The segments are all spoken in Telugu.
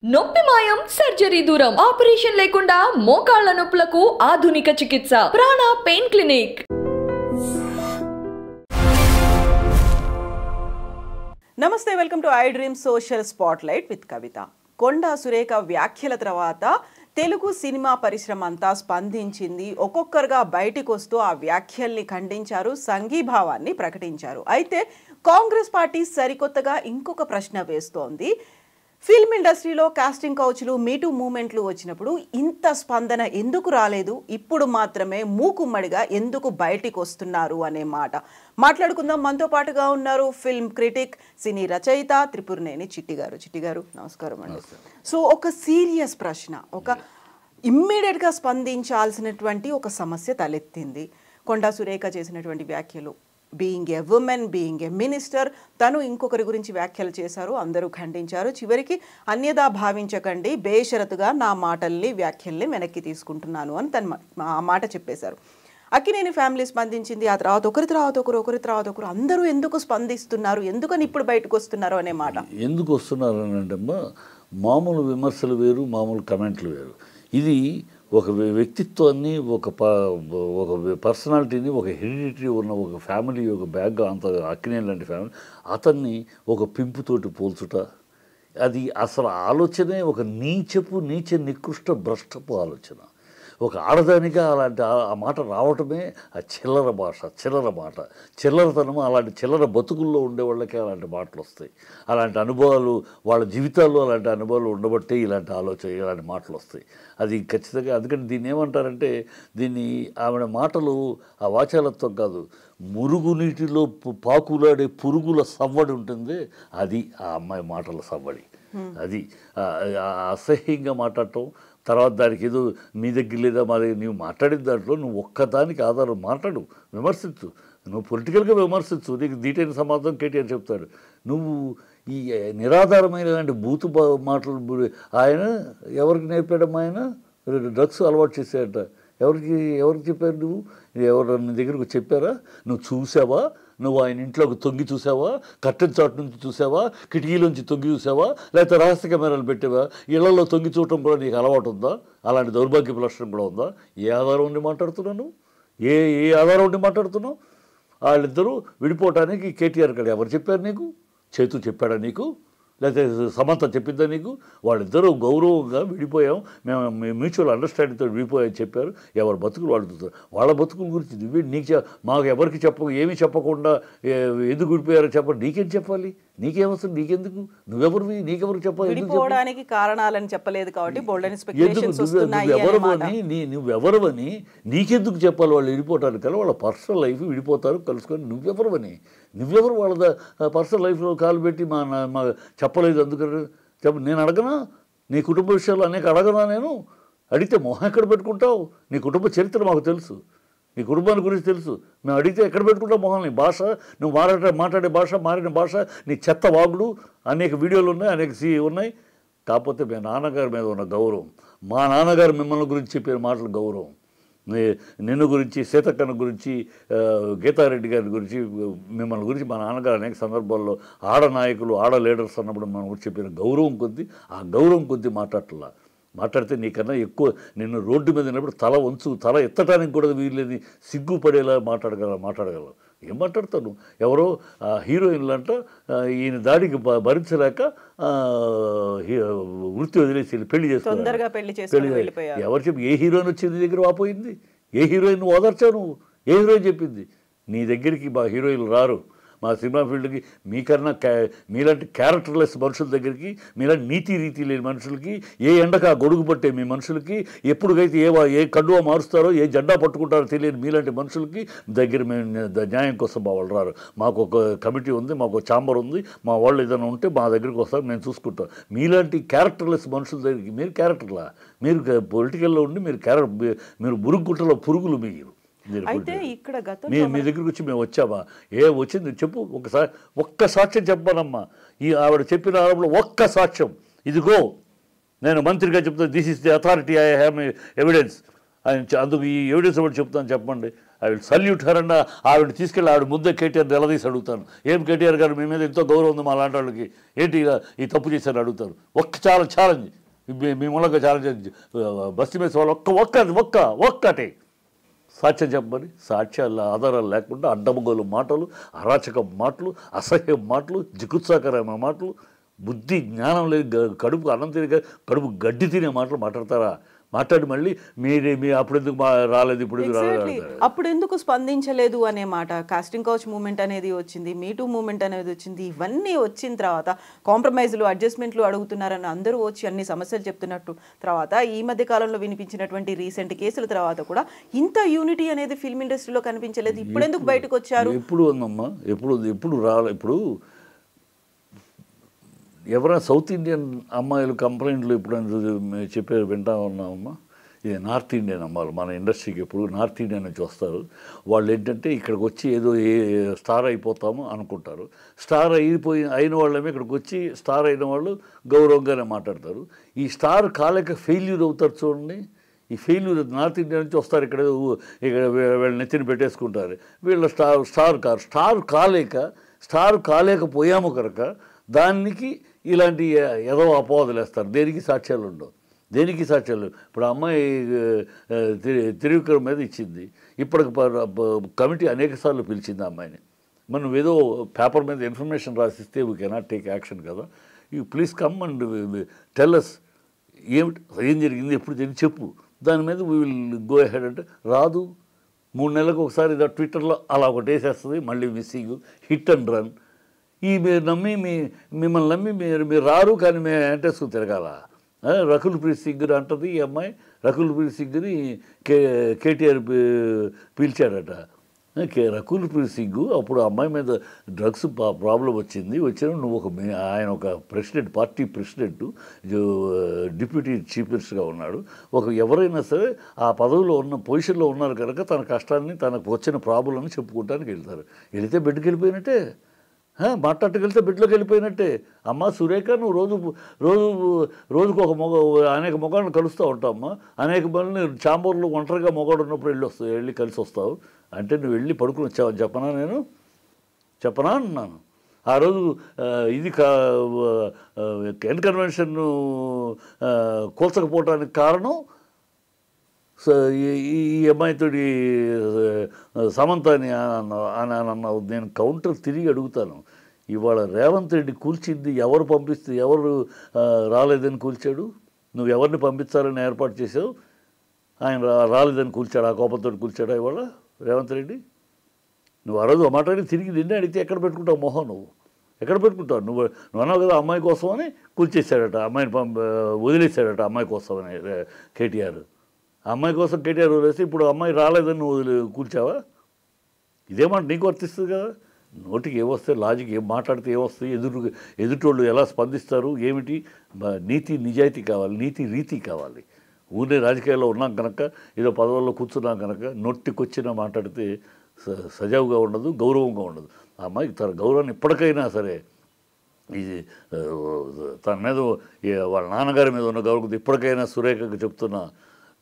నొప్పి మాయం సర్జరీ దూరం ఆపరేషన్ లేకుండా మోకాళ్ల నొప్పులకు ఆధునిక చికిత్స ప్రాణ పెయిన్ క్లినిక్. నమస్తే, welcome to I dream social spotlight with Kavitha. Konda Surekha వ్యాఖ్యల తర్వాత తెలుగు సినిమా పరిశ్రమ అంతా స్పందించింది. ఒక్కొక్కరుగా బయటికి వస్తూ ఆ వ్యాఖ్యల్ని ఖండించారు, సంఘీభావాన్ని ప్రకటించారు. అయితే కాంగ్రెస్ పార్టీ సరికొత్తగా ఇంకొక ప్రశ్న వేస్తోంది. ఫిల్మ్ ఇండస్ట్రీలో కాస్టింగ్ కౌచ్లు, మీటూ మూమెంట్లు వచ్చినప్పుడు ఇంత స్పందన ఎందుకు రాలేదు, ఇప్పుడు మాత్రమే మూకుమ్మడిగా ఎందుకు బయటికి వస్తున్నారు అనే మాట మాట్లాడుకుందాం. మనతో పాటుగా ఉన్నారు ఫిల్మ్ క్రిటిక్, సినీ రచయిత త్రిపురనేని చిట్టి గారు. చిట్టి గారు నమస్కారం అండి. సో ఒక సీరియస్ ప్రశ్న, ఒక ఇమ్మీడియట్గా స్పందించాల్సినటువంటి ఒక సమస్య తలెత్తింది. కొండా సురేఖ చేసినటువంటి వ్యాఖ్యలు, being a women, being a minister, తను ఇంకొకరి గురించి వ్యాఖ్యలు చేశారు, అందరూ ఖండించారు. చివరికి అన్యదా భావించకండి, బేషరతుగా నా మాటల్ని వ్యాఖ్యల్ని వెనక్కి తీసుకుంటున్నాను అని తను ఆ మాట చెప్పేశారు. అక్కినేని ఫ్యామిలీ స్పందించింది. ఆ తర్వాత ఒకరి తర్వాత ఒకరు అందరూ ఎందుకు స్పందిస్తున్నారు, ఎందుకని ఇప్పుడు బయటకు వస్తున్నారు అనే మాట. ఎందుకు వస్తున్నారు అని అంటే మామూలు విమర్శలు వేరు, మామూలు కమెంట్లు వేరు. ఇది ఒక వ్యక్తిత్వాన్ని, ఒక పర్సనాలిటీని, ఒక హెరిడిటరీ ఉన్న ఒక ఫ్యామిలీ, ఒక బ్యాగ్ అంత అక్కినేని లాంటి ఫ్యామిలీ, అతన్ని ఒక పింపుతోటి పోల్చుట, అది అసలు ఆలోచనే ఒక నీచ నికృష్ట భ్రష్టపు ఆలోచన. ఒక ఆడదానిగా అలాంటి ఆ మాట రావటమే ఆ చిల్లర భాష, చిల్లరతనం. అలాంటి చిల్లర బతుకుల్లో ఉండే వాళ్ళకే అలాంటి మాటలు వస్తాయి. అలాంటి అనుభవాలు, వాళ్ళ జీవితాల్లో అలాంటి అనుభవాలు ఉండబట్టే ఇలాంటి మాటలు వస్తాయి. అది ఖచ్చితంగా. అందుకని దీన్ని ఏమంటారంటే, దీన్ని ఆవిడ మాటలు ఆ వాచాలత్వం కాదు, మురుగునీటిలో పాకులాడే పురుగుల సవ్వడి ఉంటుంది, అది ఆ అమ్మాయి మాటల సవ్వడి. అది అసహ్యంగా మాట్లాడటం. తర్వాత దానికి ఏదో మీ దగ్గర లేదా మా దగ్గర, నీవు మాట్లాడిన దాంట్లో నువ్వు ఒక్కదానికి ఆధారం మాట్లాడు, విమర్శించు, నువ్వు పొలిటికల్గా విమర్శించు, నీకు దీటైన సమాధానం కేటీఆర్ చెప్తాడు. నువ్వు ఈ నిరాధారమైన ఇలాంటి బూతు మాటలు ఆయన ఎవరికి నేర్పాడమ్మా? ఆయన డ్రగ్స్ అలవాటు చేశాడట. ఎవరికి చెప్పారు? నువ్వు ఎవరు నీ దగ్గరకు చెప్పారా? నువ్వు చూసావా? నువ్వు ఆయన ఇంట్లోకి తొంగి చూసావా? కట్టెన్ చాటు నుంచి చూసావా? కిటికీలోంచి తొంగి చూసావా? లేకపోతే రహస్య కెమెరాలు పెట్టావా? ఇళ్లలో తొంగి చూడటం కూడా నీకు అలవాటు ఉందా? అలాంటి దౌర్భాగ్యపు లక్షణం కూడా ఉందా? ఏ ఆధారం ఉండి మాట్లాడుతున్నాను? ఏ ఆధారం ఉండి మాట్లాడుతున్నావు? వాళ్ళిద్దరూ విడిపోవటానికి కేటీఆర్ కాడ ఎవరు చెప్పారు నీకు? చేతు చెప్పాడా నీకు? లేకపోతే సమంత చెప్పిందా నీకు? వాళ్ళిద్దరూ గౌరవంగా విడిపోయాం, మేము మ్యూచువల్ అండర్స్టాండింగ్తో విడిపోయామని చెప్పారు. ఎవరి బతుకులు వాళ్ళు, వాళ్ళ బతుకుల గురించి నువ్వే మాకు ఎవరికి ఏమీ చెప్పకుండా ఎందుకు విడిపోయారో చెప్పండి. నీకేం చెప్పాలి? నీకేమొస్తుంది? నీకెందుకు? నువ్వెవరివి? నీకెవరికి చెప్పాలి? విడిపోవడానికి కారణాలని చెప్పలేదు కాబట్టి నువ్వెవరవని నీకెందుకు చెప్పాలి? వాళ్ళు విడిపోవటానికి కల వాళ్ళ పర్సనల్ లైఫ్, విడిపోతారు, కలుసుకొని నువ్వెవరవని? నువ్వెవరు వాళ్ళ పర్సనల్ లైఫ్లో కాలు పెట్టి మా చెప్పలేదు అందుకని నేను అడగనా? నీ కుటుంబ విషయాలు అనేక అడగనా? నేను అడిగితే మొహం ఎక్కడ పెట్టుకుంటావు? నీ కుటుంబ చరిత్ర మాకు తెలుసు, నీ కుటుంబాన్ని గురించి తెలుసు. మేము అడిగితే ఎక్కడ పెట్టుకుంటావు మొహం? నీ భాష, నువ్వు మాట్లాడే భాష, మారిన భాష, నీ చెత్త వాగుడు, అనేక వీడియోలు ఉన్నాయి, అనేక ఉన్నాయి. కాకపోతే మీ నాన్నగారి మీద ఉన్న గౌరవం, మా నాన్నగారు మిమ్మల్ని గురించి చెప్పిన మాటలు గౌరవం, నిన్ను గురించి, సీతక్కన్న గురించి, గీతారెడ్డి గారి గురించి, మిమ్మల్ని గురించి మా నాన్నగారు అనేక సందర్భాల్లో ఆడ నాయకులు, ఆడ లీడర్స్ అన్నప్పుడు మన గురించి చెప్పిన గౌరవం కొద్దీ, ఆ గౌరవం కొద్దీ మాట్లాడితే నీకన్నా ఎక్కువ నిన్ను రోడ్డు మీద ఉన్నప్పుడు తల ఎత్తడానికి కూడా వీళ్ళని సిగ్గుపడేలా మాట్లాడగలవు. ఏం మాట్లాడతాను? ఎవరో హీరోయిన్లంట ఈయన దాడికి భరించలేక వృత్తి వదిలేసి పెళ్లి చేసుకున్నారు. ఎవరు చెప్పి? ఏ హీరోయిన్ వచ్చింది నీ దగ్గర వాపోయింది? ఏ హీరోయిన్ ఓదార్చావు నువ్వు? ఏ హీరోయిన్ చెప్పింది? నీ దగ్గరికి మా హీరోయిన్లు రారు. మా సినిమా ఫీల్డ్కి మీకన్నా మీలాంటి క్యారెక్టర్లెస్ మనుషుల దగ్గరికి, మీలాంటి నీతి రీతి లేని మనుషులకి, ఏ ఎండక గొడుగు పట్టే మీ మనుషులకి, ఎప్పుడుకైతే ఏ కండువా మారుస్తారో, ఏ జెండా పట్టుకుంటారో తెలియని మీలాంటి మనుషులకి దగ్గర మేము న్యాయం కోసం మా వాళ్ళు రారు. మాకు ఒక కమిటీ ఉంది, మాకు ఒక ఛాంబర్ ఉంది, మా వాళ్ళు ఏదైనా ఉంటే మా దగ్గరికి వస్తారు, మేము చూసుకుంటాం. మీలాంటి క్యారెక్టర్లెస్ మనుషుల దగ్గరికి మీరు క్యారెక్టర్లా? మీరు పొలిటికల్లో ఉండి మీరు మురుగుగుట్టలో పురుగులు. మీ దగ్గరికి వచ్చి మేము వచ్చామా? వచ్చింది చెప్పు, ఒక్క సాక్ష్యం చెప్పానమ్మా. ఆవిడ చెప్పిన ఆరోపణలో ఒక్క సాక్ష్యం, ఇదిగో నేను మంత్రిగా చెప్తాను, this is the authority, I have evidence ఆయన అందుకు ఈ ఎవిడెన్స్ ఒకటి చెప్తాను చెప్పండి. I will salute her and ఆవిడ తీసుకెళ్ళి ఆవిడ ముద్ద కేటీఆర్ నిలదీసి అడుగుతాను, ఏం కేటీఆర్ గారు మీ మీద ఎంతో గౌరవం ఉంది మా లాంటి వాళ్ళకి, ఏంటి ఈ తప్పు చేశారని అడుగుతారు. ఛాలెంజ్ మీ మూలంగా ఛాలెంజ్ బస్తీ మీద వాళ్ళు ఒక్కటే సాక్ష్యం చెప్పమని. సాక్ష్యాలు ఆధారాలు లేకుండా అడ్డమగోలు మాటలు, అరాచక మాటలు, అసహ్య మాటలు, జిగుత్సాకరమైన మాటలు, బుద్ధి జ్ఞానం లేదు, కడుపు అన్నం తిరిగి కడుపు గడ్డి తినే మాటలు మాట్లాడతారా? మాట్లాడి మళ్ళీ మీ అప్పుడెందుకు రాలేదు, ఇప్పుడు అప్పుడు ఎందుకు స్పందించలేదు అనే మాట. కాస్టింగ్ కౌచ్ మూమెంట్ అనేది వచ్చింది, మీటూ మూమెంట్ అనేది వచ్చింది. ఇవన్నీ వచ్చిన తర్వాత కాంప్రమైజ్లు, అడ్జస్ట్మెంట్లు అడుగుతున్నారని అందరూ వచ్చి అన్ని సమస్యలు చెప్తున్నట్టు తర్వాత ఈ మధ్య కాలంలో వినిపించినటువంటి రీసెంట్ కేసుల తర్వాత కూడా ఇంత యూనిటీ అనేది ఫిల్మ్ ఇండస్ట్రీలో కనిపించలేదు. ఇప్పుడు ఎందుకు బయటకు వచ్చారు? ఎప్పుడు ఉందమ్మా, ఎప్పుడు రాలే. ఇప్పుడు ఎవరైనా సౌత్ ఇండియన్ అమ్మాయిలు కంప్లైంట్లు ఎప్పుడైనా చెప్పేది వింటా ఉన్నామమ్మా. ఇది నార్త్ ఇండియన్ అమ్మాయిలు మన ఇండస్ట్రీకి ఎప్పుడు నార్త్ ఇండియన్ నుంచి వస్తారు. వాళ్ళు ఏంటంటే ఇక్కడికి వచ్చి ఏదో స్టార్ అయిపోతాము అనుకుంటారు. స్టార్ అయిన వాళ్ళమే ఇక్కడికి వచ్చి స్టార్ అయిన వాళ్ళు గౌరవంగానే మాట్లాడతారు. ఈ స్టార్ కాలేక ఫెయిల్యూర్ అవుతారు చూడండి. ఈ ఫెయిల్యూర్ నార్త్ ఇండియా నుంచి వస్తారు, ఇక్కడ వీళ్ళ నెత్తిని పెట్టేసుకుంటారు. వీళ్ళ స్టార్ కాలేకపోయాము కనుక దానికి ఇలాంటి ఏదో అపవాదులు వేస్తారు. దేనికి సాక్ష్యాలు ఉండవు, దేనికి సాక్ష్యాలు. ఇప్పుడు అమ్మాయి త్రివిక్రమ్ మీద ఇచ్చింది, ఇప్పటికి కమిటీ అనేక సార్లు పిలిచింది అమ్మాయిని. మనం ఏదో పేపర్ మీద ఇన్ఫర్మేషన్ రాసిస్తే వీ కెనాట్ టేక్ యాక్షన్ కదా. You please come and tell us ఏం జరిగింది, ఎప్పుడు జరిగింది చెప్పు, దాని మీద వీ విల్ గో అహెడ్ అంటే రాదు. 3 నెలలకు ఒకసారి ఇదో ట్విట్టర్లో అలా ఒకటి వేసేస్తుంది, మళ్ళీ మిస్సింగ్, హిట్ అండ్ రన్. మీరు మిమ్మల్ని నమ్మి మీరు రారు, కానీ మేము వెంటేసుకుని తిరగాల. రకుల్ ప్రీత్ సింగ్ అంటది ఈ అమ్మాయి. రకుల్ ప్రీత్ సింగ్ని కేటీఆర్ పిలిచాడట. రకుల్ ప్రీత్ సింగ్ అప్పుడు అమ్మాయి మీద డ్రగ్స్ ప్రాబ్లం వచ్చిన నువ్వు ఆయన ఒక president, party president, deputy chief మినిస్టర్గా ఉన్నాడు. ఎవరైనా సరే ఆ పదవిలో ఉన్న పొజిషన్లో ఉన్నారు కనుక తన కష్టాన్ని, తనకు వచ్చిన ప్రాబ్లమ్ని చెప్పుకోవడానికి వెళ్తారు. వెళితే బెడ్కి వెళ్ళిపోయినట్టే, మాట్లాడగలిగితే బిడ్డలోకి వెళ్ళిపోయినట్టే. అమ్మ సురేఖ, నువ్వు రోజుకు అనేక మొగాళ్ళని కలుస్తూ ఉంటావమ్మా. అనేక మంది చాంబూర్లో ఒంటరిగా మొగాడు ఉన్నప్పుడు వెళ్ళి కలిసి వస్తావు. అంటే నువ్వు వెళ్ళి పడుకుని వచ్చావని చెప్పనా అన్నాను. ఆ రోజు ఇది ఎన్ కన్వెన్షన్ కూల్చకపోవటానికి కారణం ఈ అమ్మాయితోటి సమంత అని అన్నావు. నేను కౌంటర్ తిరిగి అడుగుతాను. ఇవాళ రేవంత్ రెడ్డి కూల్చింది ఎవరు పంపిస్తే, ఎవరు రాలేదని కూల్చాడు? నువ్వు ఎవరిని పంపించాలని ఏర్పాటు చేసావు? ఆయన రాలేదని కూల్చాడు, ఆ కోపంతో కూల్చాడా ఇవాళ రేవంత్ రెడ్డి? నువ్వు ఆ రోజు మాట్లాడి తిరిగి నిన్నే అడిగితే ఎక్కడ పెట్టుకుంటావు మొహం? నువ్వు ఎక్కడ పెట్టుకుంటావు? నువ్వు అన్నావు కదా అమ్మాయి కోసం అని కూల్చేశాడట, అమ్మాయిని వదిలేశాడట అమ్మాయి కోసం అని కేటీఆర్. అమ్మాయి కోసం కేటీఆర్ వదిలేసి ఇప్పుడు అమ్మాయి రాలేదని నువ్వు కూల్చావా? ఇదేమాట నీకు వర్తిస్తుంది కదా. నోటికి ఏమొస్తాయి, లాజిక్ ఏం మాట్లాడితే ఏమొస్తాయి, ఎదుటోళ్ళు ఎలా స్పందిస్తారు, ఏమిటి? నీతి నిజాయితీ కావాలి, నీతి రీతి కావాలి. ఊరినే రాజకీయాల్లో ఉన్నాం కనుక, ఏదో పదవుల్లో కూర్చున్నాం కనుక నొట్టికొచ్చినా మాట్లాడితే సజావుగా ఉండదు, గౌరవంగా ఉండదు. ఆ అమ్మాయికి తన గౌరవాన్ని ఇప్పటికైనా సరే, ఇది తన మీద వాళ్ళ నాన్నగారి మీద ఉన్న గౌరవం ఇప్పటికైనా సురేఖకు చెప్తున్నా,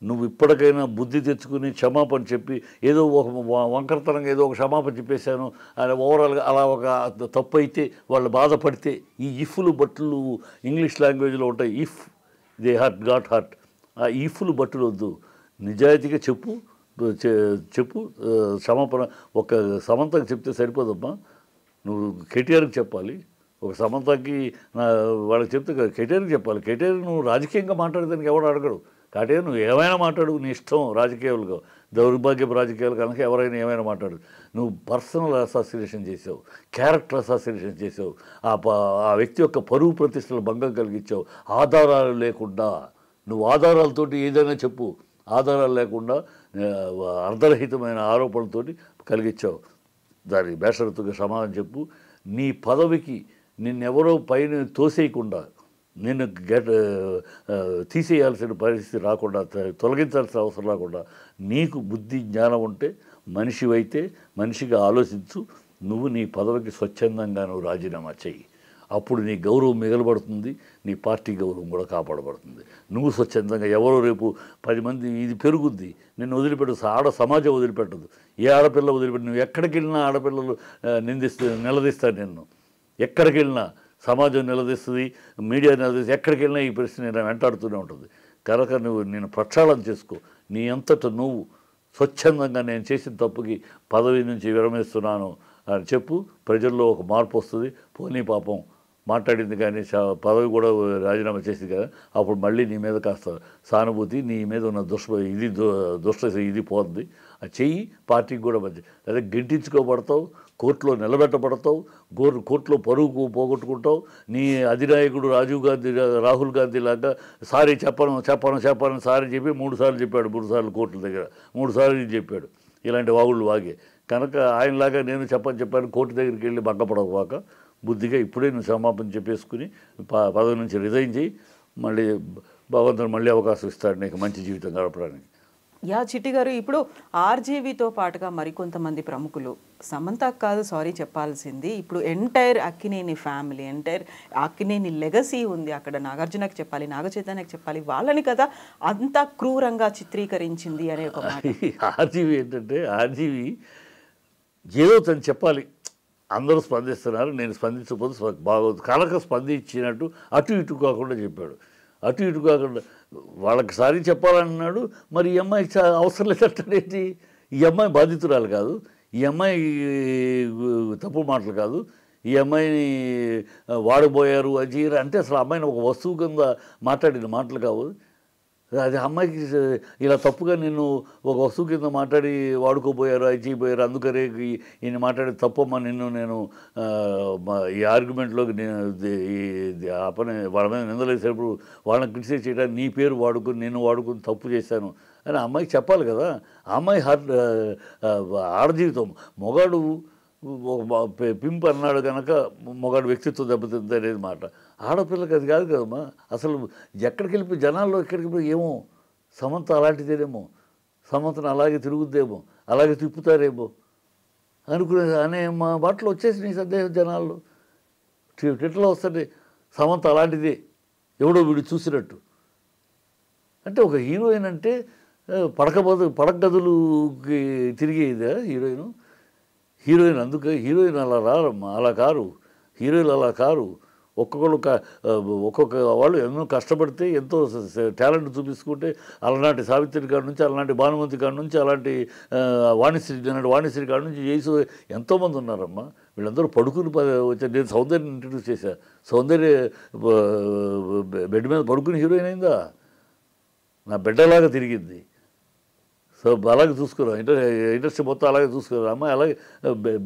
నువ్వు ఇప్పటికైనా బుద్ధి తెచ్చుకుని క్షమాపణ చెప్పి, ఏదో ఒక వంకరతనంగా ఏదో ఒక క్షమాపణ చెప్పేశాను అని ఓవరాల్గా అలా ఒక తప్పు అయితే వాళ్ళు బాధపడితే, ఈ ఇఫ్లు బట్లు ఇంగ్లీష్ లాంగ్వేజ్లో ఉంటాయి, ఇఫ్ దే గాట్ హర్ట్, ఆ ఇఫ్లు బట్టులు వద్దు. నిజాయితీగా చెప్పు క్షమాపణ. ఒక సమంతకి చెప్తే సరిపోదమ్మా, నువ్వు కేటీఆర్కి చెప్పాలి. ఒక సమంతకి వాళ్ళకి చెప్తే కేటీఆర్కి చెప్పాలి. కేటీఆర్ నువ్వు రాజకీయంగా మాట్లాడేదానికి ఎవరు అడగడు. కాబట్టి నువ్వు ఏమైనా మాట్లాడు, నీ ఇష్టం. రాజకీయాలుగా దౌర్భాగ్యపు రాజకీయాలు కనుక ఎవరైనా ఏమైనా మాట్లాడు. నువ్వు పర్సనల్ అసాసినేషన్ చేసావు, క్యారెక్టర్ అసాసినేషన్ చేసావు, ఆ వ్యక్తి యొక్క పరువు ప్రతిష్టలు భంగం కలిగించావు. ఆధారాలు లేకుండా నువ్వు ఆధారాలతోటి ఏదైనా చెప్పు, ఆధారాలు లేకుండా అర్ధరహితమైన ఆరోపణలతోటి కలిగించావు. దానికి బేషరతుగా సమాధానం చెప్పు. నీ పదవికి నిన్నెవరో పైన తోసేయకుండా, నిన్ను తీసేయాల్సిన పరిస్థితి రాకుండా, తొలగించాల్సిన అవసరం రాకుండా నీకు బుద్ధి జ్ఞానం ఉంటే, మనిషివైతే మనిషిగా ఆలోచించు. నువ్వు నీ పదవికి స్వచ్ఛందంగా నువ్వు రాజీనామా చెయ్యి. అప్పుడు నీ గౌరవం మిగలబడుతుంది, నీ పార్టీ గౌరవం కూడా కాపాడబడుతుంది. నువ్వు స్వచ్ఛందంగా ఎవరో రేపు 10 మంది ఇది పెరుగుద్ది, నిన్ను వదిలిపెట్టు, సమాజం వదిలిపెట్టదు. ఏ ఆడపిల్ల వదిలిపెట్టు, నువ్వు ఎక్కడికి వెళ్ళినా ఆడపిల్లలు నిలదీస్తాను నిన్ను. ఎక్కడికి వెళ్ళినా సమాజం నిలదీస్తుంది, మీడియా నిలదీస్తుంది, ఎక్కడికి వెళ్ళినా ఈ ప్రశ్న నేను వెంటాడుతూనే ఉంటుంది. కనుక నేను ప్రక్షాళన చేసుకో, నీ అంతటా నువ్వు స్వచ్ఛందంగా నేను చేసిన తప్పుకి పదవి నుంచి విరమిస్తున్నాను అని చెప్పు. ప్రజల్లో ఒక మార్పు వస్తుంది. పోనీ పాపం మాట్లాడింది కానీ పదవి కూడా రాజీనామా చేసింది కదా, అప్పుడు మళ్ళీ నీ మీద కాస్త సానుభూతి, నీ మీద ఉన్న దుష్ట ఇది పోతుంది. అది చెయ్యి, పార్టీకి కూడా మంచి. అదే గెంటించుకోబడతావు, కోర్టులో నిలబెట్టబడతావు, కోర్టులో పరువు పోగొట్టుకుంటావు. నీ అధినాయకుడు రాహుల్ గాంధీ లాగా సారీ చెప్పను సారీ చెప్పి 3 సార్లు చెప్పాడు, 3 సార్లు కోర్టుల దగ్గర 3 సార్లు చెప్పాడు. ఇలాంటి వాగుళ్ళు వాగే. కనుక ఆయనలాగా నేను చెప్పాను కోర్టు దగ్గరికి వెళ్ళి బగ్గపడవాక బుద్ధిగా ఇప్పుడే నువ్వు క్షమాపణ చెప్పేసుకుని పదవి నుంచి రిజైన్ చేయి. మళ్ళీ భగవంతుడు మళ్ళీ అవకాశం ఇస్తాడు నీకు మంచి జీవితం గడపడానికి. చిట్టి గారు, ఇప్పుడు ఆర్జీవీతో పాటుగా మరికొంతమంది ప్రముఖులు సమంతకు కాదు సారీ చెప్పాల్సింది, ఇప్పుడు entire Akkineni family, entire Akkineni legacy ఉంది అక్కడ. నాగార్జునకి చెప్పాలి, నాగచైతన్యకి చెప్పాలి, వాళ్ళని కదా అంత క్రూరంగా చిత్రీకరించింది అనే ఒక మాట. ఆర్జీవీ ఏంటంటే, ఆర్జీవీ ఏదో తను చెప్పాలి, అందరూ స్పందిస్తున్నారు, నేను స్పందించకపోతే బాగోదు, కనుక స్పందించినట్టు అటు ఇటు కాకుండా చెప్పాడు. అటు ఇటు కాకుండా వాళ్ళకి సారీ చెప్పాలన్నాడు. మరి ఈ అమ్మాయి అవసరం లేదంటే ఈ అమ్మాయి బాధితురాలు కాదు, ఈ అమ్మాయి తప్పు మాటలు కాదు, ఈ అమ్మాయిని వాడబోయారు అది అంటే అసలు అమ్మాయిని ఒక వస్తువు కింద మాట్లాడిన మాటలు కావు. అది అమ్మాయికి ఇలా తప్పుగా నిన్ను ఒక వస్తువు కింద మాట్లాడి వాడుకోపోయారు, అది చేయబోయారు, అందుకనే ఈయన మాట్లాడి తప్పమ్మా, నేను ఈ ఆర్గ్యుమెంట్లోకి ఆ పని వాళ్ళ మీద నిందలేసేటప్పుడు వాళ్ళని క్రిటిసైజ్ చేయడానికి నీ పేరు వాడుకుని నేను వాడుకుని తప్పు చేశాను అని అమ్మాయికి చెప్పాలి కదా. ఆ అమ్మాయి ఆడజీవితం. మొగాడు పింప్ అన్నాడు కనుక మొగాడు వ్యక్తిత్వం దెబ్బతింది అనేది మాట. ఆడపిల్లకి అది కాదు కదమ్మా. అసలు ఎక్కడికి వెళ్ళిపోయి జనాల్లో ఎక్కడికి పోయి ఏమో సమంత అలాంటిదేనేమో, సమంతను అలాగే తిరుగుద్దేమో, అలాగే తిప్పుతారేమో అనే మా బాటలో వచ్చేసి నీ సందేహం జనాల్లో ట్విట్టర్లో వస్తుంది. సమంత అలాంటిదే, ఎవడో వీడు చూసినట్టు. అంటే ఒక హీరోయిన్ అంటే పడక గదులుకి తిరిగేదా హీరోయిన్? అందుకే హీరోయిన్ అలా రారమ్మా, అలా కారు హీరోయిన్లు, అలా కారు. ఒక్కొక్క వాళ్ళు ఎన్నో కష్టపడితే ఎంతో టాలెంట్ చూపించుకుంటే అలనాటి సావిత్రి కాడ నుంచి, అలాంటి భానుమతి కాడ నుంచి, అలాంటి వాణిశ్రీ కాడ నుంచి చేసి ఎంతోమంది ఉన్నారమ్మా. వీళ్ళందరూ పడుకుని వచ్చారు. నేను సౌందర్యని ఇంట్రడ్యూస్ చేశా. సౌందర్య బెడ్ మీద పడుకుని హీరోయిన్ అయిందా? నా బిడ్డలాగా తిరిగింది. సో అలాగే చూసుకురా, ఇండస్ట్రీ మొత్తం అలాగే చూసుకురా. అమ్మాయి అలాగే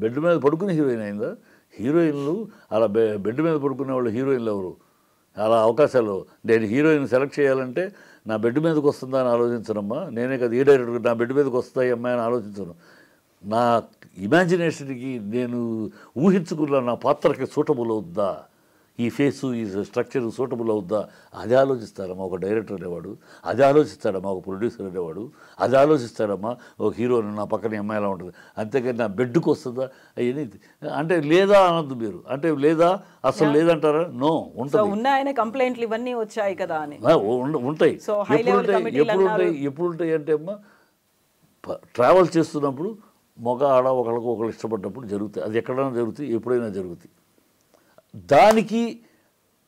బెడ్ మీద పడుకుని హీరోయిన్ అయిందా? హీరోయిన్లు అలా బెడ్ మీద పడుకునే వాళ్ళు హీరోయిన్లు ఎవరు? అలా అవకాశాలు. నేను హీరోయిన్ సెలెక్ట్ చేయాలంటే నా బెడ్ మీదకి వస్తుందా అని ఆలోచించనమ్మా. నేనే కదా ఈ డైరెక్టర్ నా బెడ్ మీదకి వస్తాయి అమ్మాయి అని ఆలోచించను. నా ఇమాజినేషన్కి నేను ఊహించుకున్న నా పాత్రకి సూటబుల్ అవుద్దా, ఈ ఫేసు ఈ స్ట్రక్చర్ సూటబుల్ అవుద్దా, అది ఆలోచిస్తారమ్మా ఒక డైరెక్టర్ అనేవాడు, అది ఆలోచిస్తాడమ్మా ఒక ప్రొడ్యూసర్ అనేవాడు, అది ఆలోచిస్తాడమ్మా ఒక హీరోని నా పక్కన అమ్మాయి ఎలా ఉంటుంది. అంతేకాని నా బెడ్కి వస్తుందా అవన్నీ అంటే లేదా అనద్దు మీరు. అంటే లేదా అసలు లేదంటారా? నో, ఉంటుంది. కంప్లైంట్లు ఇవన్నీ వచ్చాయి కదా అని ఉంటాయి. ఎప్పుడు ఉంటాయి అంటే అమ్మా ట్రావెల్ చేస్తున్నప్పుడు మగ ఆడ ఒకళ్ళు ఇష్టపడ్డప్పుడు జరుగుతాయి. అది ఎక్కడైనా జరుగుతాయి, ఎప్పుడైనా జరుగుతాయి. దానికి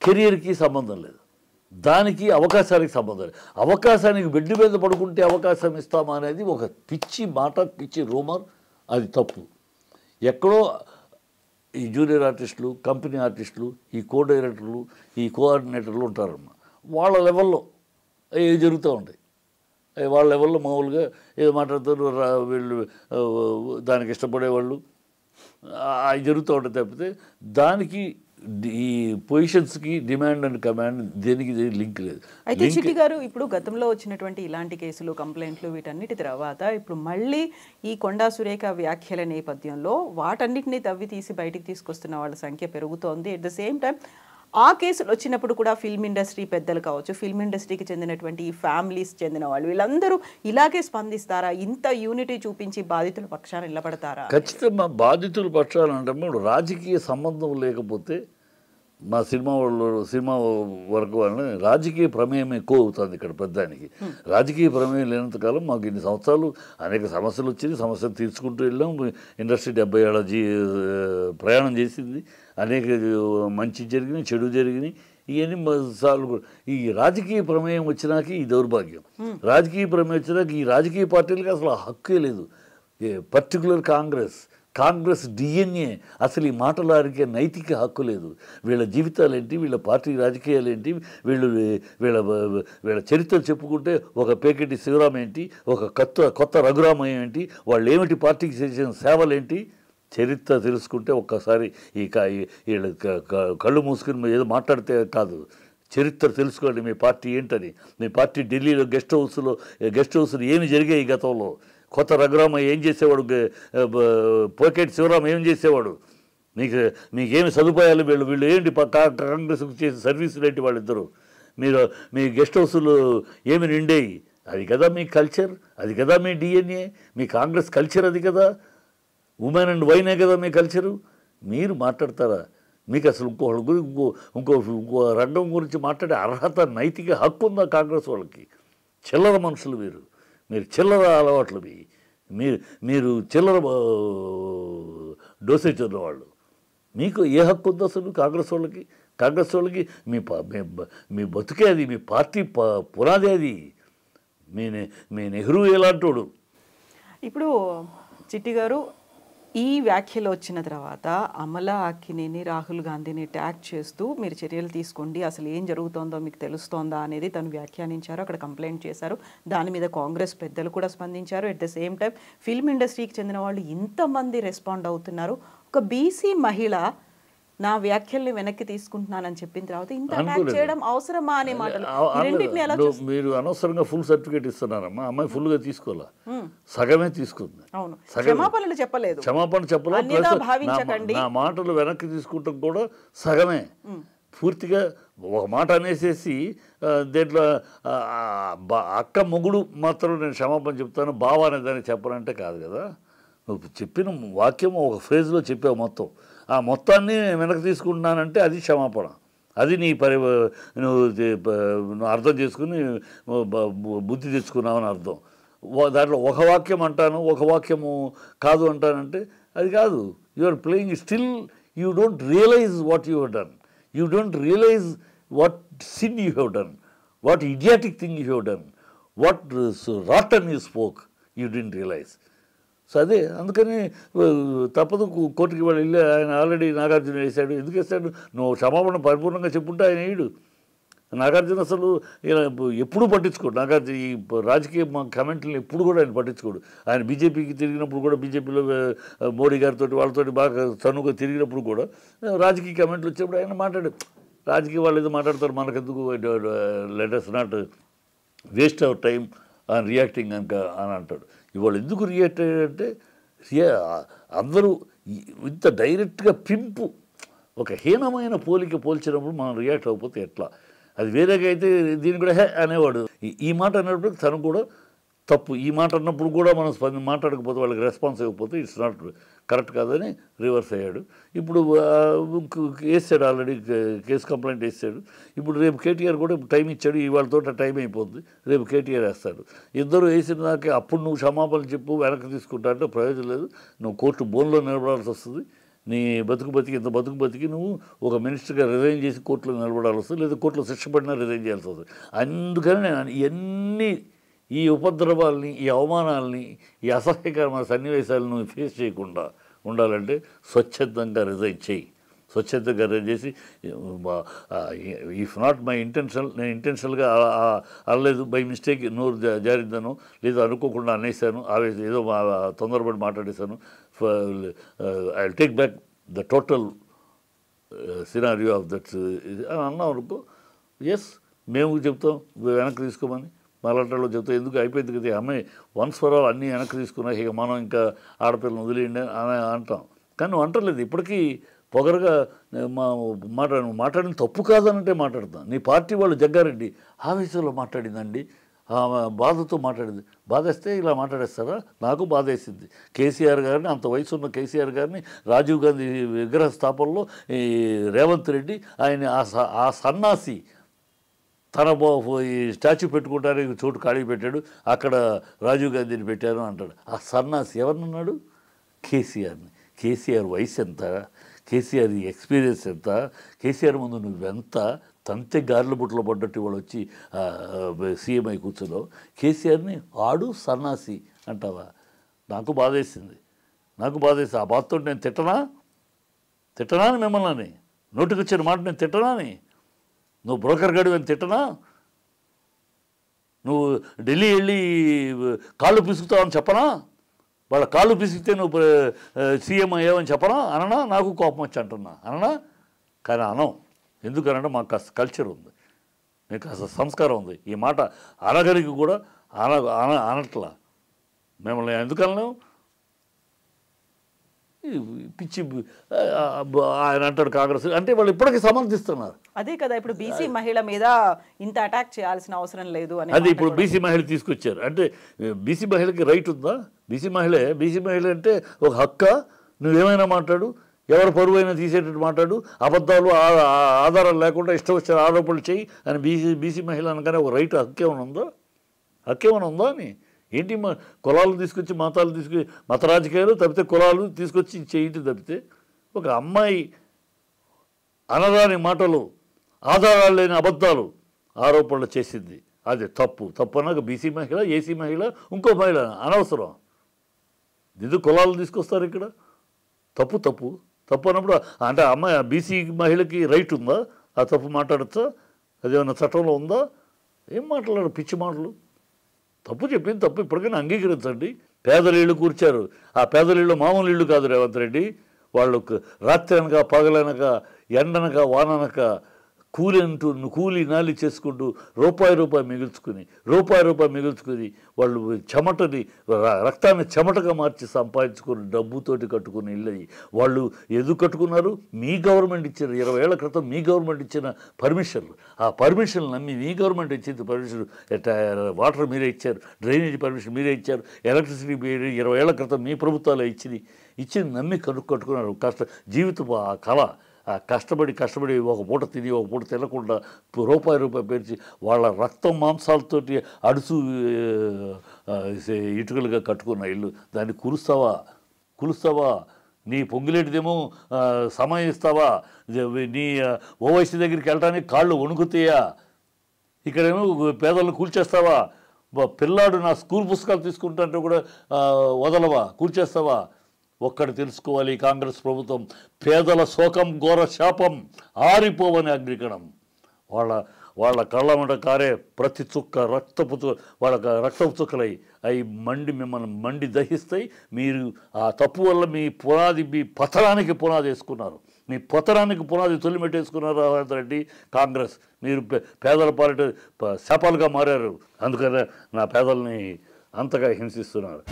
కెరియర్కి సంబంధం లేదు, దానికి అవకాశానికి సంబంధం లేదు. అవకాశానికి బెడ్ మీద పడుకుంటే అవకాశం ఇస్తామా అనేది ఒక పిచ్చి మాట, పిచ్చి రూమర్. అది తప్పు. ఎక్కడో ఈ జూనియర్ ఆర్టిస్టులు, కంపెనీ ఆర్టిస్టులు, ఈ కో డైరెక్టర్లు, ఈ కోఆర్డినేటర్లు ఉంటారమ్మా. వాళ్ళ లెవెల్లో ఏవి జరుగుతూ ఉంటాయి. వాళ్ళ లెవెల్లో మామూలుగా ఏదో మాట్లాడుతారు, వీళ్ళు దానికి ఇష్టపడేవాళ్ళు అవి జరుగుతూ ఉంటాయి. తప్పితే దానికి ఈ పొజిషన్స్కి డిమాండ్ అండ్ కమాండ్ దేనికి లింక్ లేదు. అయితే చిట్టి గారు, ఇప్పుడు గతంలో వచ్చినటువంటి ఇలాంటి కేసులు, కంప్లైంట్లు, వీటన్నిటి తర్వాత ఇప్పుడు మళ్ళీ ఈ కొండా సురేఖ వ్యాఖ్యల నేపథ్యంలో వాటన్నిటిని తవ్వి తీసి బయటికి తీసుకొస్తున్న వాళ్ళ సంఖ్య పెరుగుతోంది. ఎట్ ద సేమ్ టైం ఆ కేసులు వచ్చినప్పుడు కూడా ఫిల్మ్ ఇండస్ట్రీ పెద్దలు కావచ్చు, ఫిల్మ్ ఇండస్ట్రీకి చెందినటువంటి ఈ ఫ్యామిలీస్ చెందిన వాళ్ళు, వీళ్ళందరూ ఇలాగే స్పందిస్తారా? ఇంత యూనిటీ చూపించి బాధితుల పక్షాన నిలబడతారా? ఖచ్చితంగా బాధితుల పక్షాన అంటే రాజకీయ సంబంధం లేకపోతే మా సినిమా వరకు వాళ్ళని రాజకీయ ప్రమేయం ఎక్కువ అవుతుంది ఇక్కడ పెద్దానికి. రాజకీయ ప్రమేయం లేనంతకాలం మాకు ఇన్ని సంవత్సరాలు అనేక సమస్యలు వచ్చింది, సమస్యలు తీర్చుకుంటూ వెళ్ళాం. ఇండస్ట్రీ 70 ఏళ్ళ ప్రయాణం చేసింది, అనేక మంచి జరిగినాయి, చెడు జరిగినాయి. ఇవన్నీ సార్లు ఈ రాజకీయ ప్రమేయం వచ్చినాక ఈ దౌర్భాగ్యం. రాజకీయ ప్రమేయం వచ్చినాక ఈ రాజకీయ పార్టీలకి అసలు హక్కే లేదు. పర్టికులర్ కాంగ్రెస్ డిఎన్ఏ అసలు ఈ మాటలాడికే నైతిక హక్కు లేదు. వీళ్ళ జీవితాలు ఏంటి, వీళ్ళ పార్టీ రాజకీయాలు ఏంటి, వీళ్ళ చరిత్ర చెప్పుకుంటే ఒక పేకెటి శివరాం ఏంటి, ఒక కొత్త రఘురామయ్య ఏంటి, వాళ్ళు ఏమిటి పార్టీకి చేసిన సేవలేంటి, చరిత్ర తెలుసుకుంటే ఒక్కసారి వీళ్ళ కళ్ళు మూసుకుని ఏదో మాట్లాడితే కాదు, చరిత్ర తెలుసుకోండి మీ పార్టీ ఏంటని. మీ పార్టీ ఢిల్లీలో గెస్ట్ హౌస్లో ఏమి జరిగాయి గతంలో, కొత్త రఘురామయ్య ఏం చేసేవాడు, పోకెట్ శివరాం ఏం చేసేవాడు, మీకేమి సదుపాయాలు, వీళ్ళు ఏంటి కాంగ్రెస్కి చేసే సర్వీసులు ఏంటి వాళ్ళిద్దరూ, మీ గెస్ట్ హౌస్లు ఏమి నిండేవి, అది కదా మీ కల్చర్, అది కదా మీ డిఎన్ఏ, మీ కాంగ్రెస్ కల్చర్ అది కదా, ఉమెన్ అండ్ వైనే కదా మీ కల్చరు. మీరు మాట్లాడతారా? మీకు అసలు ఇంకో రంగం గురించి మాట్లాడే అర్హత, నైతిక హక్కు ఉందా కాంగ్రెస్ వాళ్ళకి? చిల్లర మనుషులు మీరు చిల్లర అలవాట్లు, మీరు చిల్లర డోసేజ్ ఉన్నవాళ్ళు. మీకు ఏ హక్కు ఉందో అసలు కాంగ్రెస్ వాళ్ళకి? మీ బతుకే అది, మీ పార్టీ పునాది అది. మీ నెహ్రూ ఎలాంటోడు. ఇప్పుడు చిట్టి గారు, ఈ వ్యాఖ్యలు వచ్చిన తర్వాత అమలా అక్కినేని, రాహుల్ గాంధీని ట్యాగ్ చేస్తూ మీరు చర్యలు తీసుకోండి, అసలు ఏం జరుగుతోందో మీకు తెలుస్తోందా అనేది తను వ్యాఖ్యానించారు, అక్కడ కంప్లైంట్ చేశారు. దాని మీద కాంగ్రెస్ పెద్దలు కూడా స్పందించారు. At the same time film ఇండస్ట్రీకి చెందిన వాళ్ళు ఇంతమంది రెస్పాండ్ అవుతున్నారు. ఒక బీసీ మహిళ నా వ్యాఖ్యల్ని వెనక్కి తీసుకుంటున్నానని చెప్పిన తర్వాత ఇంత అటాక్ చేయడం అవసరమా అనే మాటలు. మీరు అనవసరంగా ఫుల్ సర్టిఫికేట్ ఇస్తున్నారమ్మా. అమ్మాయి ఫుల్గా తీసుకోవాలా, సగమే తీసుకుంది. అవును, క్షమాపణలు చెప్పలేదు, క్షమాపణ చెప్పలేదు. నా మాటలు వెనక్కి తీసుకుంటాం కూడా సగమే. పూర్తిగా ఒక మాట అనేసేసి దేంట్లో అక్క మొగుడు మాత్రం నేను క్షమాపణ చెప్తాను, బావ అనే దాన్ని చెప్పనంటే కాదు కదా. నువ్వు చెప్పిన వాక్యం ఒక ఫ్రేజ్లో చెప్పావు, మొత్తం ఆ మొత్తాన్ని వెనక్కి తీసుకుంటున్నానంటే అది క్షమాపణ. అది నువ్వు అర్థం చేసుకుని బుద్ధి తెచ్చుకున్నావని అర్థం. దాంట్లో ఒక వాక్యం అంటాను, ఒక వాక్యము కాదు అంటానంటే అది కాదు. You are playing still. You don't realise what you have done. You don't realise what sin you have done, what idiotic thing you have done, what rotten you spoke, you didn't realise. So అదే అందుకని తప్పదు, కోర్టుకి వాళ్ళు వెళ్ళి ఆయన ఆల్రెడీ నాగార్జున వేశాడు. ఎందుకు వేస్తాడు? నువ్వు క్షమాపణ పరిపూర్ణంగా చెప్పుంటే ఆయన వేయడు. నాగార్జున అసలు ఎప్పుడూ పట్టించుకోడు. నాగార్జున ఈ రాజకీయ కమెంట్లను ఎప్పుడు కూడా ఆయన పట్టించుకోడు. ఆయన బీజేపీకి తిరిగినప్పుడు కూడా, బీజేపీలో మోడీ గారితో వాళ్ళతో బాగా చనువుగా తిరిగినప్పుడు కూడా రాజకీయ కమెంట్లు వచ్చినప్పుడు ఆయన మాట్లాడు. రాజకీయ వాళ్ళు ఏదో మాట్లాడతారు, మనకెందుకు, let us not waste our time on reacting అని అంటాడు. ఇవాళ ఎందుకు రియాక్ట్ అయ్యాడంటే, అందరూ ఇంత డైరెక్ట్గా పింపు ఒక హీనమైన పోల్చినప్పుడు మనం రియాక్ట్ అవ్వకపోతే ఎట్లా? అది వేరేగా అయితే దీన్ని కూడా హే అనేవాడు. ఈ మాట అన్నప్పుడు తను కూడా తప్పు. ఈ మాట అన్నప్పుడు కూడా మనం మాట్లాడకపోతే, వాళ్ళకి రెస్పాన్స్ ఇవ్వకపోతే ఇట్స్ నాట్ కరెక్ట్ కాదని రివర్స్ అయ్యాడు. ఇప్పుడు వేసాడు, ఆల్రెడీ కేసు కంప్లైంట్ వేసాడు. ఇప్పుడు రేపు కేటీఆర్ కూడా టైం ఇచ్చాడు, ఇవాళతో టైం అయిపోతుంది, రేపు కేటీఆర్ వేస్తాడు. ఇద్దరు వేసిన దాకా అప్పుడు నువ్వు క్షమాపణలు చెప్పు, వెనక్కి తీసుకుంటా అంటే ప్రయోజనం లేదు. నువ్వు కోర్టు బోన్లో నిలబడాల్సి వస్తుంది. నీ ఇంత బతుకు బతికి నువ్వు ఒక మినిస్టర్గా రిజైన్ చేసి కోర్టులో నిలబడాల్సి వస్తుంది, లేదా కోర్టులో శిక్ష పడినా రిజైన్ చేయాల్సి వస్తుంది. అందుకని నేను ఇవన్నీ, ఈ ఉపద్రవాల్ని, ఈ అవమానాలని, ఈ అసహ్యకరమైన సన్నివేశాలను ఫేస్ చేయకుండా ఉండాలంటే స్వచ్ఛందంగా రిజైన్ చేయి. స్వచ్ఛందంగా రిజైన్ చేసి, ఇఫ్ నాట్ మై ఇంటెన్షన్, నేను ఇంటెన్షనల్గా అనలేదు, బై మిస్టేక్ నోరు జారిద్దాను, లేదా అనుకోకుండా అనేసాను, ఏదో తొందరపడి మాట్లాడేశాను, I will take back the total scenario of that అని అన్నాం అనుకో, ఎస్ మేము చెప్తాం వెనక్కి తీసుకోమని. మలాంటాలో చెప్తే ఎందుకు అయిపోయింది కదా అమ్మాయి, వన్స్ ఫర్ ఆల్ అన్నీ వెనక్కి తీసుకున్నా, ఇక మనం ఇంకా ఆడపిల్లని వదిలేయండి అని అంటాం. కానీ నువ్వు అంటలేదు. ఇప్పటికీ పొగరగా మాట్లాడిన తప్పు కాదనంటే మాట్లాడతాను. నీ పార్టీ వాళ్ళు జగ్గారెడ్డి ఆవేశంలో మాట్లాడిందండి, బాధతో మాట్లాడింది. బాధేస్తే ఇలా మాట్లాడేస్తారా? నాకు బాధేసింది. కేసీఆర్ గారిని, అంత వయసు ఉన్న కేసీఆర్ గారిని రాజీవ్ గాంధీ విగ్రహ స్థాపనలో ఈ రేవంత్ రెడ్డి ఆయన ఆ సన్నాసి తన ఈ స్టాచ్యూ పెట్టుకుంటానికి చోటు ఖాళీ పెట్టాడు, అక్కడ రాజీవ్ గాంధీని పెట్టాను అంటాడు. ఆ సన్నాసి ఎవరినన్నాడు? కేసీఆర్ని. కేసీఆర్ వయసు ఎంత, కేసీఆర్ ఎక్స్పీరియన్స్ ఎంత, కేసీఆర్ ముందు నువ్వెంత తంతే గారెల బుట్టలో పడ్డట్టు వాళ్ళు వచ్చి సీఎం అయి కూర్చున్నావు. కేసీఆర్ని ఆడు సన్నాసి అంటావా? నాకు బాధేసింది. ఆ బాధతో నేను తిట్టనా అని మిమ్మల్ని నోటికి వచ్చిన మాట నేను తిట్టనా అని? నువ్వు బ్రోకర్ గడివి అని తిట్టనా? నువ్వు ఢిల్లీ వెళ్ళి కాళ్ళు పిసుకుతావని చెప్పనా? వాళ్ళ కాళ్ళు పిసికితే నువ్వు సీఎం అయ్యావని చెప్పనా? అననా? నాకు కోపం వచ్చి అంటున్నా అననా? కానీ అనం. ఎందుకనంటే మాకు కాస్త కల్చర్ ఉంది, మీకు కాస్త సంస్కారం ఉంది. ఈ మాట అనగలిగి కూడా అనట్లా. మిమ్మల్ని ఎందుకనలేము? పిచ్చి ఆయన అంటాడు కాంగ్రెస్ అంటే వాళ్ళు ఇప్పటికీ సమర్థిస్తున్నారు. అదే కదా ఇప్పుడు బీసీ మహిళ మీద ఇంత అటాక్ చేయాల్సిన అవసరం లేదు అని. అది ఇప్పుడు బీసీ మహిళ తీసుకొచ్చారు అంటే బీసీ మహిళకి రైట్ ఉందా? బీసీ మహిళ అంటే ఒక హక్క. నువ్వేమైనా మాట్లాడు, ఎవరు పరువైనా తీసేటట్టు మాట్లాడు, అబద్ధాలు ఆధారాలు లేకుండా ఇష్టం వచ్చిన ఆరోపణలు చేయి అని బీసీ మహిళ అనగానే ఒక రైట్ హక్కేమైనా ఉందా అని? ఏంటి కులాలు తీసుకొచ్చి మతాలు తీసుకొచ్చి మత రాజకీయాలు తప్పితే కులాలు తీసుకొచ్చి చేయటం తప్పితే ఒక అమ్మాయి అనరాని మాటలు ఆధారాలు లేని అబద్ధాలు ఆరోపణలు చేసింది, అది తప్పు అన్నాక బీసీ మహిళ, ఏసీ మహిళ, ఇంకో మహిళ అనవసరం. ఇది కులాలు తీసుకొస్తారు ఇక్కడ. తప్పు అన్నప్పుడు అంటే అమ్మాయి బీసీ మహిళకి రైట్ ఉందా? ఆ తప్పు మాట్లాడచ్చా? అదేమన్నా చట్టంలో ఉందా? ఏం మాట్లాడారు? పిచ్చి మాటలు. తప్పు చెప్పింది తప్పు, ఇప్పటికైనా అంగీకరించండి. పేదల ఇళ్ళు కూర్చారు. ఆ పేదల ఇళ్ళు మామూలు ఇళ్ళు కాదు రేవంత్ రెడ్డి. వాళ్ళు రాత్రి అనక పగలనక ఎండనక వాననక కూలి నాలి చేసుకుంటూ రూపాయి మిగుల్చుకుని వాళ్ళు చెమటని రక్తాన్ని చెమటగా మార్చి సంపాదించుకుని డబ్బుతోటి కట్టుకుని ఇల్లు. వాళ్ళు ఎందుకు కట్టుకున్నారు? మీ గవర్నమెంట్ ఇచ్చిన 20 ఏళ్ల క్రితం మీ గవర్నమెంట్ ఇచ్చిన పర్మిషన్లు. ఆ పర్మిషన్లు నమ్మి మీ గవర్నమెంట్ ఇచ్చింది పర్మిషన్. వాటర్ మీరే ఇచ్చారు, డ్రైనేజ్ పర్మిషన్ మీరే ఇచ్చారు, ఎలక్ట్రిసిటీ 20 ఏళ్ల క్రితం మీ ప్రభుత్వాలు ఇచ్చింది నమ్మి కట్టుకున్నారు. జీవితం ఆ కళ కష్టపడి ఒక పూట తిని ఒక పూట తినకుండా రూపాయి పేర్చి వాళ్ళ రక్తం మాంసాలతోటి అడుసు ఇటుకలుగా కట్టుకున్న ఇల్లు. దాన్ని కులుస్తావా? నీ పొంగిలేటిదేమో సమయం ఇస్తావా? నీ ఓవైసీ దగ్గరికి వెళ్ళడానికి కాళ్ళు వణుకుతాయా? ఇక్కడేమో పేదలను కూల్చేస్తావా? పిల్లాడు నా స్కూల్ పుస్తకాలు తీసుకుంటుంటే కూడా వదలవా? కూల్చేస్తావా? ఒక్కటి తెలుసుకోవాలి, కాంగ్రెస్ ప్రభుత్వం పేదల శోకం ఘోర శాపం ఆరిపోవని అగ్నికణం. వాళ్ళ కళ్ళమంట కారే ప్రతి చుక్క రక్తపు చుక్కలై అవి మిమ్మల్ని మండి దహిస్తాయి. మీరు ఆ తప్పు వల్ల మీ పతనానికి పునాది వేసుకున్నారు. మీ పతనానికి పునాది తొలిమెట్టేసుకున్నారు రేవంత్ రెడ్డి, కాంగ్రెస్. మీరు పేదల పాలిట శాపాలుగా మారారు. అందుకనే నా పేదల్ని అంతగా హింసిస్తున్నారు.